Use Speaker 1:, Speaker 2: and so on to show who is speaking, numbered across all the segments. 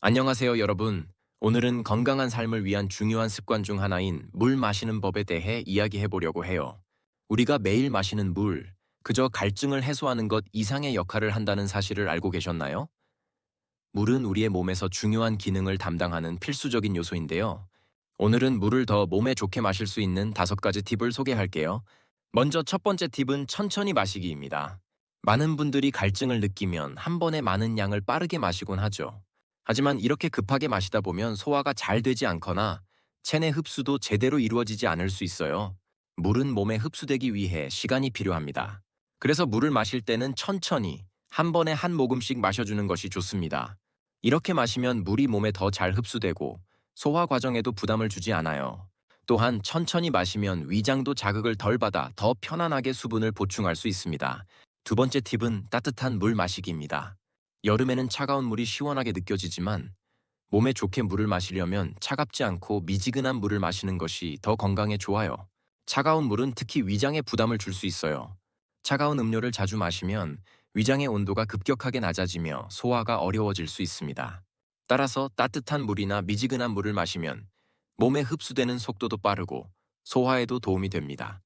Speaker 1: 안녕하세요, 여러분. 오늘은 건강한 삶을 위한 중요한 습관 중 하나인 물 마시는 법에 대해 이야기해 보려고 해요. 우리가 매일 마시는 물, 그저 갈증을 해소하는 것 이상의 역할을 한다는 사실을 알고 계셨나요? 물은 우리의 몸에서 중요한 기능을 담당하는 필수적인 요소인데요. 오늘은 물을 더 몸에 좋게 마실 수 있는 5가지 팁을 소개할게요. 먼저 첫 번째 팁은 천천히 마시기입니다. 많은 분들이 갈증을 느끼면 한 번에 많은 양을 빠르게 마시곤 하죠. 하지만 이렇게 급하게 마시다 보면 소화가 잘 되지 않거나 체내 흡수도 제대로 이루어지지 않을 수 있어요. 물은 몸에 흡수되기 위해 시간이 필요합니다. 그래서 물을 마실 때는 천천히 한 번에 한 모금씩 마셔주는 것이 좋습니다. 이렇게 마시면 물이 몸에 더 잘 흡수되고 소화 과정에도 부담을 주지 않아요. 또한 천천히 마시면 위장도 자극을 덜 받아 더 편안하게 수분을 보충할 수 있습니다. 두 번째 팁은 따뜻한 물 마시기입니다. 여름에는 차가운 물이 시원하게 느껴지지만 몸에 좋게 물을 마시려면 차갑지 않고 미지근한 물을 마시는 것이 더 건강에 좋아요. 차가운 물은 특히 위장에 부담을 줄 수 있어요. 차가운 음료를 자주 마시면 위장의 온도가 급격하게 낮아지며 소화가 어려워질 수 있습니다. 따라서 따뜻한 물이나 미지근한 물을 마시면 몸에 흡수되는 속도도 빠르고 소화에도 도움이 됩니다.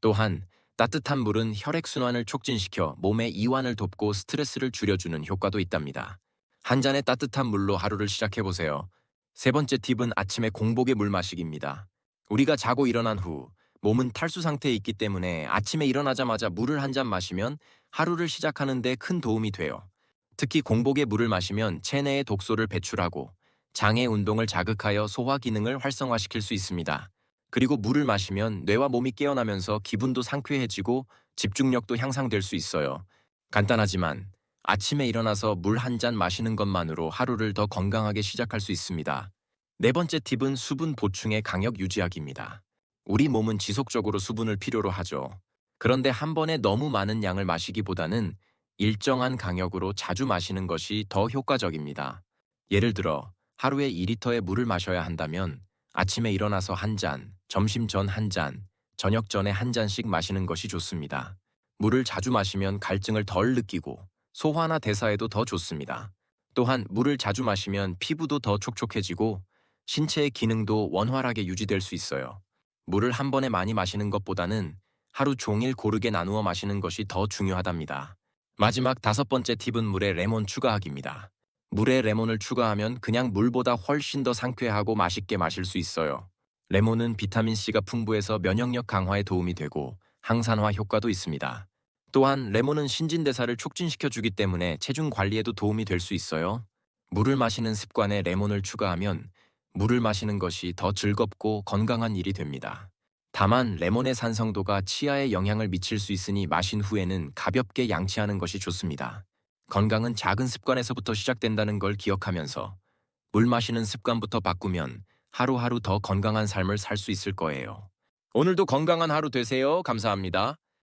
Speaker 1: 또한 따뜻한 물은 혈액순환을 촉진시켜 몸의 이완을 돕고 스트레스를 줄여주는 효과도 있답니다. 한 잔의 따뜻한 물로 하루를 시작해보세요. 세 번째 팁은 아침에 공복에 물 마시기입니다. 우리가 자고 일어난 후 몸은 탈수 상태에 있기 때문에 아침에 일어나자마자 물을 한 잔 마시면 하루를 시작하는 데 큰 도움이 돼요. 특히 공복에 물을 마시면 체내의 독소를 배출하고 장의 운동을 자극하여 소화 기능을 활성화시킬 수 있습니다. 그리고 물을 마시면 뇌와 몸이 깨어나면서 기분도 상쾌해지고 집중력도 향상될 수 있어요. 간단하지만 아침에 일어나서 물 한 잔 마시는 것만으로 하루를 더 건강하게 시작할 수 있습니다. 네 번째 팁은 수분 보충의 강력 유지하기입니다. 우리 몸은 지속적으로 수분을 필요로 하죠. 그런데 한 번에 너무 많은 양을 마시기보다는 일정한 강역으로 자주 마시는 것이 더 효과적입니다. 예를 들어 하루에 2리터의 물을 마셔야 한다면 아침에 일어나서 한 잔, 점심 전 한 잔, 저녁 전에 한 잔씩 마시는 것이 좋습니다. 물을 자주 마시면 갈증을 덜 느끼고 소화나 대사에도 더 좋습니다. 또한 물을 자주 마시면 피부도 더 촉촉해지고 신체의 기능도 원활하게 유지될 수 있어요. 물을 한 번에 많이 마시는 것보다는 하루 종일 고르게 나누어 마시는 것이 더 중요하답니다. 마지막 5번째 팁은 물에 레몬 추가하기입니다. 물에 레몬을 추가하면 그냥 물보다 훨씬 더 상쾌하고 맛있게 마실 수 있어요. 레몬은 비타민C가 풍부해서 면역력 강화에 도움이 되고 항산화 효과도 있습니다. 또한 레몬은 신진대사를 촉진시켜주기 때문에 체중 관리에도 도움이 될 수 있어요. 물을 마시는 습관에 레몬을 추가하면 물을 마시는 것이 더 즐겁고 건강한 일이 됩니다. 다만 레몬의 산성도가 치아에 영향을 미칠 수 있으니 마신 후에는 가볍게 양치하는 것이 좋습니다. 건강은 작은 습관에서부터 시작된다는 걸 기억하면서 물 마시는 습관부터 바꾸면 하루하루 더 건강한 삶을 살 수 있을 거예요. 오늘도 건강한 하루 되세요. 감사합니다.